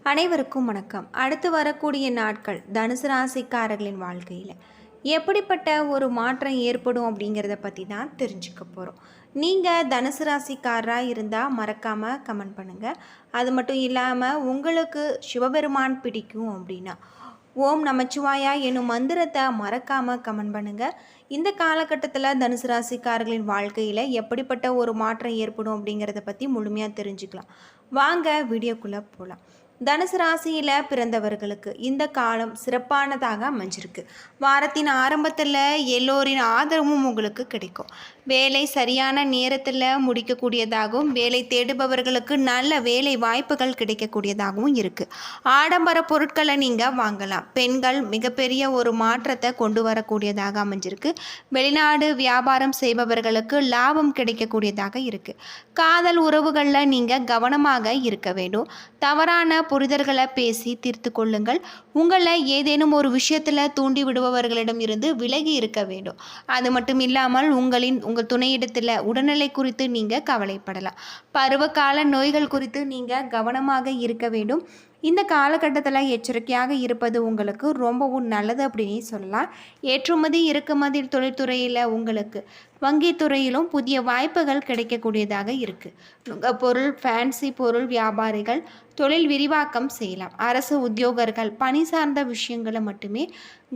அனைவருக்கும் வணக்கம். அடுத்து வரக்கூடிய நாட்கள் தனுசு ராசிக்காரர்களின் வாழ்க்கையில் எப்படிப்பட்ட ஒரு மாற்றம் ஏற்படும் அப்படிங்கிறத பற்றி தான் தெரிஞ்சுக்க போகிறோம். நீங்கள் தனுசு ராசிக்காரராக இருந்தால் மறக்காமல் கமெண்ட் பண்ணுங்கள். அது மட்டும் இல்லாமல் உங்களுக்கு சிவபெருமான் பிடிக்கும் அப்படின்னா ஓம் நமச்சிவாயா என்னும் மந்திரத்தை மறக்காமல் கமெண்ட் பண்ணுங்கள். இந்த காலகட்டத்தில் தனுசு ராசிக்காரர்களின் வாழ்க்கையில் எப்படிப்பட்ட ஒரு மாற்றம் ஏற்படும் அப்படிங்கிறத பற்றி முழுமையாக தெரிஞ்சுக்கலாம். வாங்க வீடியோக்குள்ளே போகலாம். தனுசு ராசியில் பிறந்தவர்களுக்கு இந்த காலம் சிறப்பானதாக அமைஞ்சிருக்கு. வாரத்தின் ஆரம்பத்தில் எல்லோரின் ஆதரவும் உங்களுக்கு கிடைக்கும். வேலை சரியான நேரத்தில் முடிக்கக்கூடியதாகவும் வேலை தேடுபவர்களுக்கு நல்ல வேலை வாய்ப்புகள் கிடைக்கக்கூடியதாகவும் இருக்குது. ஆடம்பர பொருட்களை நீங்கள் வாங்கலாம். பெண்கள் மிகப்பெரிய ஒரு மாற்றத்தை கொண்டு வரக்கூடியதாக அமைஞ்சிருக்கு. வெளிநாடு வியாபாரம் செய்பவர்களுக்கு லாபம் கிடைக்கக்கூடியதாக இருக்குது. காதல் உறவுகளில் நீங்கள் கவனமாக இருக்க வேண்டும். தவறான புரிதல்களை பேசி தீர்த்து கொள்ளுங்கள். உங்களை ஏதேனும் ஒரு விஷயத்தில் தூண்டி விடுபவர்களிடம் இருந்து விலகி இருக்க வேண்டும். அது மட்டும் இல்லாமல் உங்கள் துணையிடத்தில் உடல்நிலை குறித்து நீங்கள் கவலைப்படலாம். பருவகால நோய்கள் குறித்து நீங்கள் கவனமாக இருக்க வேண்டும். இந்த காலகட்டத்தில் எச்சரிக்கையாக இருப்பது உங்களுக்கு ரொம்பவும் நல்லது அப்படின்னு சொல்லலாம். ஏற்றுமதி இறக்குமதி தொழில்துறையில் உங்களுக்கு வங்கித்துறையிலும் புதிய வாய்ப்புகள் கிடைக்கக்கூடியதாக இருக்குது. பொருள் ஃபேன்சி பொருள் வியாபாரிகள் தொழில் விரிவாக்கம் செய்யலாம். அரசு உத்தியோகர்கள் பணி சார்ந்த விஷயங்களை மட்டுமே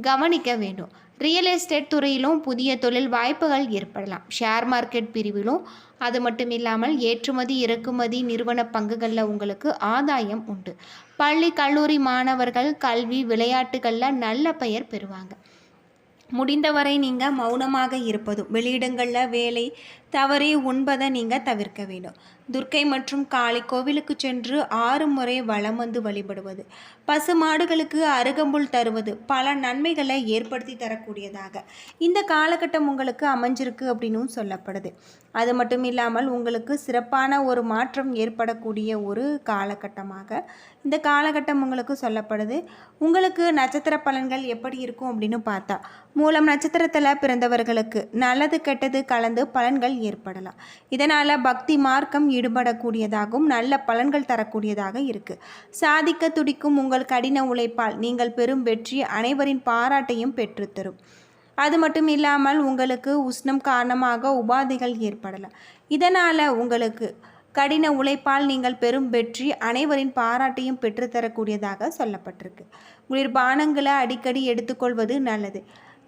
கவனிக்க வேண்டும். ரியல் எஸ்டேட் துறையிலும் புதிய தொழில் வாய்ப்புகள் ஏற்படலாம். ஷேர் மார்க்கெட் பிரிவிலும் அது மட்டும் இல்லாமல் ஏற்றுமதி இறக்குமதி நிறுவன பங்குகளில் உங்களுக்கு ஆதாயம் உண்டு. பள்ளி கல்லூரி மாணவர்கள் கல்வி விளையாட்டுகளில் நல்ல பெயர் பெறுவாங்க. முடிந்தவரை நீங்கள் மௌனமாக இருப்பதும் வெளியிடங்களில் வேலை தவறி உண்பதை நீங்கள் தவிர்க்க வேண்டும். துர்க்கை மற்றும் காளி கோவிலுக்கு சென்று 6 முறை வலம் வந்து வழிபடுவது, பசு மாடுகளுக்கு அருகம்புல் தருவது பல நன்மைகளை ஏற்படுத்தி தரக்கூடியதாக இந்த காலகட்டம் உங்களுக்கு அமைஞ்சிருக்கு அப்படின்னும் சொல்லப்படுது. அது மட்டும் இல்லாமல் உங்களுக்கு சிறப்பான ஒரு மாற்றம் ஏற்படக்கூடிய ஒரு காலகட்டமாக இந்த காலகட்டம் உங்களுக்கு சொல்லப்படுது. உங்களுக்கு நட்சத்திர பலன்கள் எப்படி இருக்கும் அப்படின்னு பார்த்தா, மூலம் நட்சத்திரத்தில் பிறந்தவர்களுக்கு நல்லது கெட்டது கலந்து பலன்கள் ஏற்படலாம். இதனால் பக்தி மார்க்கம் ஈடுபடக்கூடியதாகவும் நல்ல பலன்கள் தரக்கூடியதாக இருக்குது. சாதிக்க துடிக்கும் உங்கள் கடின உழைப்பால் நீங்கள் பெறும் வெற்றி அனைவரின் பாராட்டையும் பெற்றுத்தரும். அது மட்டும் இல்லாமல் உங்களுக்கு உஷ்ணம் காரணமாக உபாதைகள் ஏற்படலாம். இதனால் உங்களுக்கு கடின உழைப்பால் நீங்கள் பெறும் வெற்றி அனைவரின் பாராட்டையும் பெற்றுத்தரக்கூடியதாக சொல்லப்பட்டிருக்கு. குளிர்பானங்களை அடிக்கடி எடுத்துக்கொள்வது நல்லது.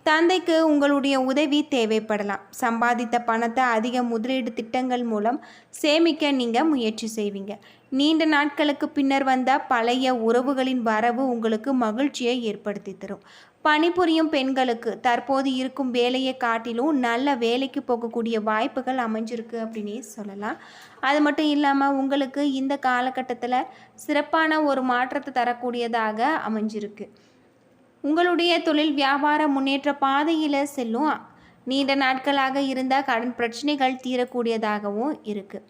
தந்தைக்கு உங்களுடைய உதவி தேவைப்படலாம். சம்பாதித்த பணத்தை அதிக முதலீடு திட்டங்கள் மூலம் சேமிக்க நீங்கள் முயற்சி செய்வீங்க. நீண்ட நாட்களுக்கு பின்னர் வந்த பழைய உறவுகளின் வரவு உங்களுக்கு மகிழ்ச்சியை ஏற்படுத்தி தரும். பணிபுரியும் பெண்களுக்கு தற்போது இருக்கும் வேலையை காட்டிலும் நல்ல வேலைக்கு போகக்கூடிய வாய்ப்புகள் அமைஞ்சிருக்கு அப்படின்னே சொல்லலாம். அது மட்டும் இல்லாமல் உங்களுக்கு இந்த காலகட்டத்தில் சிறப்பான ஒரு மாற்றத்தை தரக்கூடியதாக அமைஞ்சிருக்கு. உங்களுடைய தொழில் வியாபார முன்னேற்ற பாதையில் செல்லும். நீண்ட நாட்களாக இருந்த கடன் பிரச்சனைகள் தீரக்கூடியதாகவும் இருக்குது.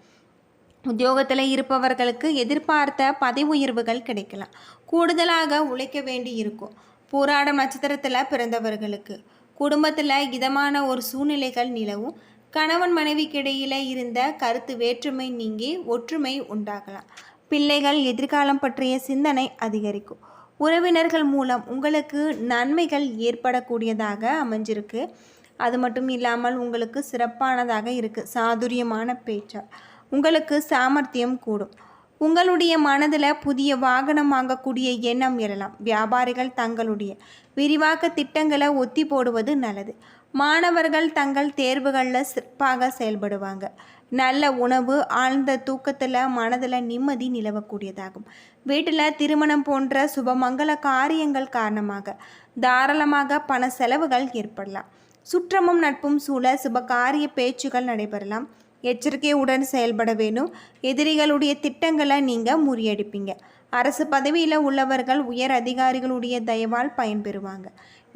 உத்தியோகத்தில் இருப்பவர்களுக்கு எதிர்பார்த்த பதவி உயர்வுகள் கிடைக்கலாம். கூடுதலாக உழைக்க வேண்டி இருக்கும். போராடம் நட்சத்திரத்தில் பிறந்தவர்களுக்கு குடும்பத்தில் இதமான ஒரு சூழ்நிலைகள் நிலவும். கணவன் மனைவிக்கிடையில் இருந்த கருத்து வேற்றுமை நீங்கி ஒற்றுமை உண்டாகலாம். பிள்ளைகள் எதிர்காலம் பற்றிய சிந்தனை அதிகரிக்கும். உறவினர்கள் மூலம் உங்களுக்கு நன்மைகள் ஏற்படக்கூடியதாக அமைஞ்சிருக்கு. அது மட்டும் இல்லாமல் உங்களுக்கு சிறப்பானதாக இருக்குது. சாதுரியமான பேச்சால் உங்களுக்கு சாமர்த்தியம் கூடும். உங்களுடைய மனதில் புதிய வாகனம் வாங்கக்கூடிய எண்ணம் எழலாம். வியாபாரிகள் தங்களுடைய விரிவாக்க திட்டங்களை ஒத்தி போடுவது நல்லது. மாணவர்கள் தங்கள் தேர்வுகளில் சிறப்பாக செயல்படுவாங்க. நல்ல உணவு ஆழ்ந்த தூக்கத்தில் மனதில் நிம்மதி நிலவக்கூடியதாகும். வீட்டில் திருமணம் போன்ற சுபமங்கல காரியங்கள் காரணமாக தாராளமாக பண செலவுகள் ஏற்படலாம். சுற்றமும் நட்பும் சூழ சுபகாரிய பேச்சுகள் நடைபெறலாம். எச்சரிக்கையுடன் செயல்பட வேண்டும். எதிரிகளுடைய திட்டங்களை நீங்கள் முறியடிப்பீங்க. அரசு பதவியில் உள்ளவர்கள் உயர் அதிகாரிகளுடைய தயவால் பயன்பெறுவாங்க.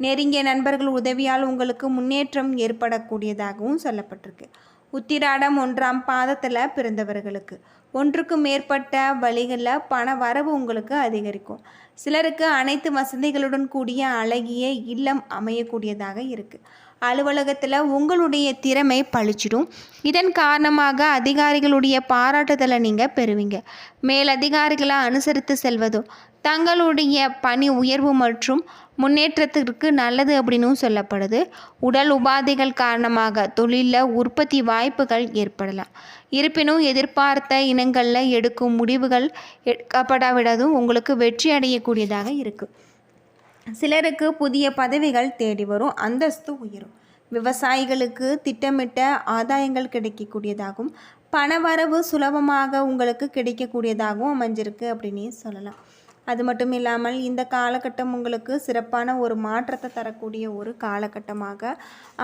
நெருங்கிய நண்பர்கள் உதவியால் உங்களுக்கு முன்னேற்றம் ஏற்படக்கூடியதாகவும் சொல்லப்பட்டிருக்கு. உத்திராடம் 1ஆம் பாதத்தில் பிறந்தவர்களுக்கு ஒன்றுக்கு மேற்பட்ட வழிகளில் பண வரவு உங்களுக்கு அதிகரிக்கும். சிலருக்கு அனைத்து வசதிகளுடன் கூடிய அழகிய இல்லம் அமையக்கூடியதாக இருக்குது. அலுவலகத்தில் உங்களுடைய திறமை பளிச்சிடும். இதன் காரணமாக அதிகாரிகளுடைய பாராட்டுதலை நீங்கள் பெறுவீங்க. மேலதிகாரிகளை அனுசரித்து செல்வதும் தங்களுடைய பணி உயர்வு மற்றும் முன்னேற்றத்திற்கு நல்லது அப்படின்னும் சொல்லப்படுது. உடல் உபாதைகள் காரணமாக தொழிலில் உற்பத்தி வாய்ப்புகள் ஏற்படலாம். இருப்பினும் எதிர்பார்த்த இனங்களில் எடுக்கும் முடிவுகள் எடுக்கப்படாவிடதும் உங்களுக்கு வெற்றி அடையக்கூடியதாக இருக்குது. சிலருக்கு புதிய பதவிகள் தேடி வரும், அந்தஸ்து உயரும். விவசாயிகளுக்கு திட்டமிட்ட ஆதாயங்கள் கிடைக்கக்கூடியதாகவும் பணவரவு சுலபமாக உங்களுக்கு கிடைக்கக்கூடியதாகவும் அமைஞ்சிருக்கு அப்படின்னு சொல்லலாம். அது மட்டும் இல்லாமல் இந்த காலகட்டம் உங்களுக்கு சிறப்பான ஒரு மாற்றத்தை தரக்கூடிய ஒரு காலகட்டமாக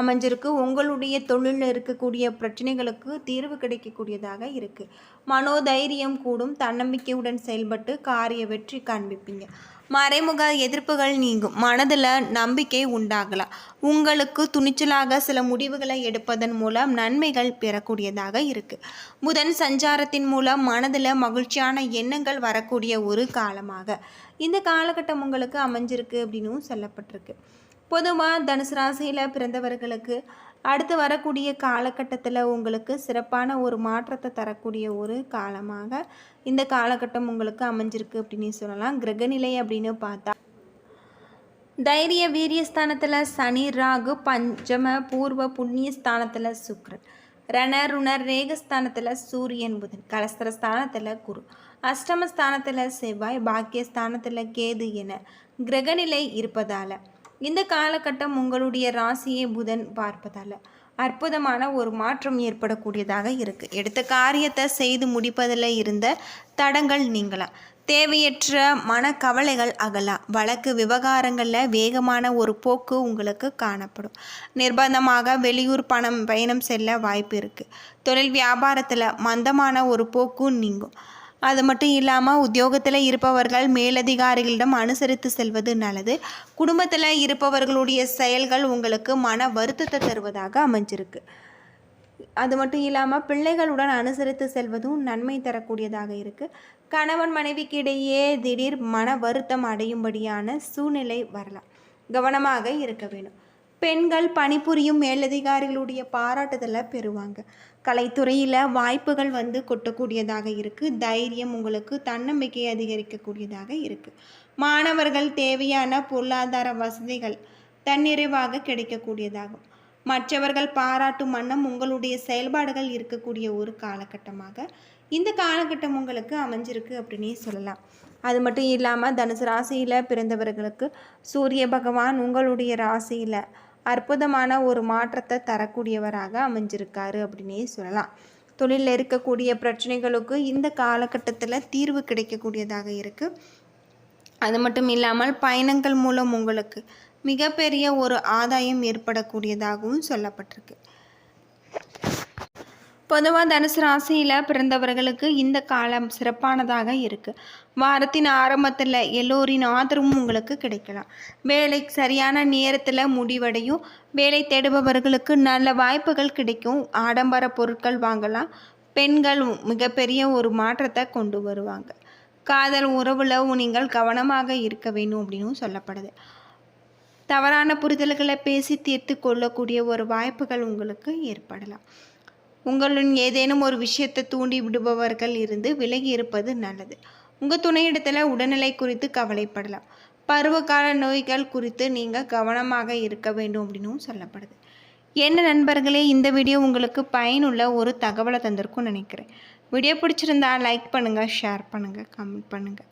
அமைஞ்சிருக்கு. உங்களுடைய தொழிலில் இருக்கக்கூடிய பிரச்சனைகளுக்கு தீர்வு கிடைக்கக்கூடியதாக இருக்குது. மனோதைரியம் கூடும். தன்னம்பிக்கையுடன் செயல்பட்டு காரிய வெற்றி காண்பிப்பீங்க. மறைமுக எதிர்ப்புகள் நீங்கும். மனதில் நம்பிக்கை உண்டாகலாம். உங்களுக்கு துணிச்சலாக சில முடிவுகளை எடுப்பதன் மூலம் நன்மைகள் பெறக்கூடியதாக இருக்குது. புதன் சஞ்சாரத்தின் மூலம் மனதில் மகிழ்ச்சியான எண்ணங்கள் வரக்கூடிய ஒரு காலமாக இந்த காலகட்டம் உங்களுக்கு அமைஞ்சிருக்கு அப்படின்னும் சொல்லப்பட்டிருக்கு. பொதுவாக தனுசு ராசியில் பிறந்தவர்களுக்கு அடுத்து வரக்கூடிய காலகட்டத்தில் உங்களுக்கு சிறப்பான ஒரு மாற்றத்தை தரக்கூடிய ஒரு காலமாக இந்த காலகட்டம் உங்களுக்கு அமைஞ்சிருக்கு அப்படின்னு சொல்லலாம். கிரகநிலை அப்படின்னு பார்த்தா தைரிய வீரியஸ்தானத்தில் சனி, ராகு, பஞ்சம பூர்வ புண்ணிய ஸ்தானத்தில் சுக்கிரன், ரணருணர் ரேகஸ்தானத்தில் சூரியன், புதன், கலஸ்திரஸ்தானத்தில் குரு, அஷ்டமஸ்தானத்தில் செவ்வாய், பாக்கியஸ்தானத்தில் கேது என கிரகநிலை இருப்பதால் இந்த காலகட்டம் உங்களுடைய ராசியை புதன் பார்ப்பதால் அற்புதமான ஒரு மாற்றம் ஏற்படக்கூடியதாக இருக்குது. எடுத்த காரியத்தை செய்து முடிப்பதில் இருந்த தடங்கள் நீங்கலாம். தேவையற்ற மனக்கவலைகள் அகலாம். வழக்கு விவகாரங்களில் வேகமான ஒரு போக்கு உங்களுக்கு காணப்படும். நிர்பந்தமாக வெளியூர் பயணம் செல்ல வாய்ப்பு இருக்குது. தொழில் வியாபாரத்தில் மந்தமான ஒரு போக்கு நீங்கும். அது மட்டும் இல்லாமல் உத்தியோகத்தில் இருப்பவர்கள் மேலதிகாரிகளிடம் அனுசரித்து செல்வது நல்லது. குடும்பத்தில் இருப்பவர்களுடைய செயல்கள் உங்களுக்கு மன வருத்தத்தை தருவதாக அமைஞ்சிருக்கு. அது மட்டும் இல்லாமல் பிள்ளைகளுடன் அனுசரித்து செல்வதும் நன்மை தரக்கூடியதாக இருக்குது. கணவன் மனைவிக்கு இடையே திடீர் மன வருத்தம் அடையும்படியான சூழ்நிலை வரலாம். கவனமாக இருக்க வேண்டும். பெண்கள் பணிபுரியும் மேலதிகாரிகளுடைய பாராட்டுதலை பெறுவாங்க. கலைத்துறையில் வாய்ப்புகள் கொட்டக்கூடியதாக இருக்குது. தைரியம் உங்களுக்கு தன்னம்பிக்கையை அதிகரிக்கக்கூடியதாக இருக்குது. மாணவர்கள் தேவையான பொருளாதார வசதிகள் தன்னிறைவாக கிடைக்கக்கூடியதாகும். மற்றவர்கள் பாராட்டும் வண்ணம் உங்களுடைய செயல்பாடுகள் இருக்கக்கூடிய ஒரு காலகட்டமாக இந்த காலகட்டம் உங்களுக்கு அமைஞ்சிருக்கு அப்படின்னே சொல்லலாம். அது மட்டும் இல்லாமல் தனுசு ராசியில் பிறந்தவர்களுக்கு சூரிய பகவான் உங்களுடைய ராசியில் அற்புதமான ஒரு மாற்றத்தை தரக்கூடியவராக அமைஞ்சிருக்காரு அப்படின்னே சொல்லலாம். தொழிலில் இருக்கக்கூடிய பிரச்சனைகளுக்கு இந்த காலகட்டத்தில் தீர்வு கிடைக்கக்கூடியதாக இருக்குது. அது மட்டும் இல்லாமல் பயணங்கள் மூலம் உங்களுக்கு மிகப்பெரிய ஒரு ஆதாயம் ஏற்படக்கூடியதாகவும் சொல்லப்பட்டிருக்கு. பொதுவாக தனுசு ராசியில் பிறந்தவர்களுக்கு இந்த காலம் சிறப்பானதாக இருக்குது. வாரத்தின் ஆரம்பத்தில் எல்லோரின் ஆதரவும் உங்களுக்கு கிடைக்கலாம். வேலை சரியான நேரத்தில் முடிவடையும். வேலை தேடுபவர்களுக்கு நல்ல வாய்ப்புகள் கிடைக்கும். ஆடம்பர பொருட்கள் வாங்கலாம். பெண்கள் மிகப்பெரிய ஒரு மாற்றத்தை கொண்டு வருவாங்க. காதல் உறவில் நீங்கள் கவனமாக இருக்க வேண்டும் அப்படின்னு சொல்லப்படுது. தவறான புரிதல்களை பேசி தீர்த்து கொள்ளக்கூடிய ஒரு வாய்ப்புகள் உங்களுக்கு ஏற்படலாம். உங்களுடன் ஏதேனும் ஒரு விஷயத்தை தூண்டி விடுபவர்கள் இருந்து விலகி இருப்பது நல்லது. உங்கள் துணையிடத்தில் உடல்நிலை குறித்து கவலைப்படலாம். பருவகால நோய்கள் குறித்து நீங்கள் கவனமாக இருக்க வேண்டும் அப்படின்னும் சொல்லப்படுது. என்ன நண்பர்களே, இந்த வீடியோ உங்களுக்கு பயனுள்ள ஒரு தகவலை தந்திருக்கும்னு நினைக்கிறேன். வீடியோ பிடிச்சிருந்தா லைக் பண்ணுங்கள், ஷேர் பண்ணுங்கள், கமெண்ட் பண்ணுங்கள்.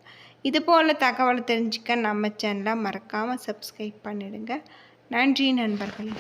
இது போல் தகவலை தெரிஞ்சுக்க நம்ம சேனலை மறக்காமல் சப்ஸ்கிரைப் பண்ணிடுங்க. நன்றி நண்பர்களே.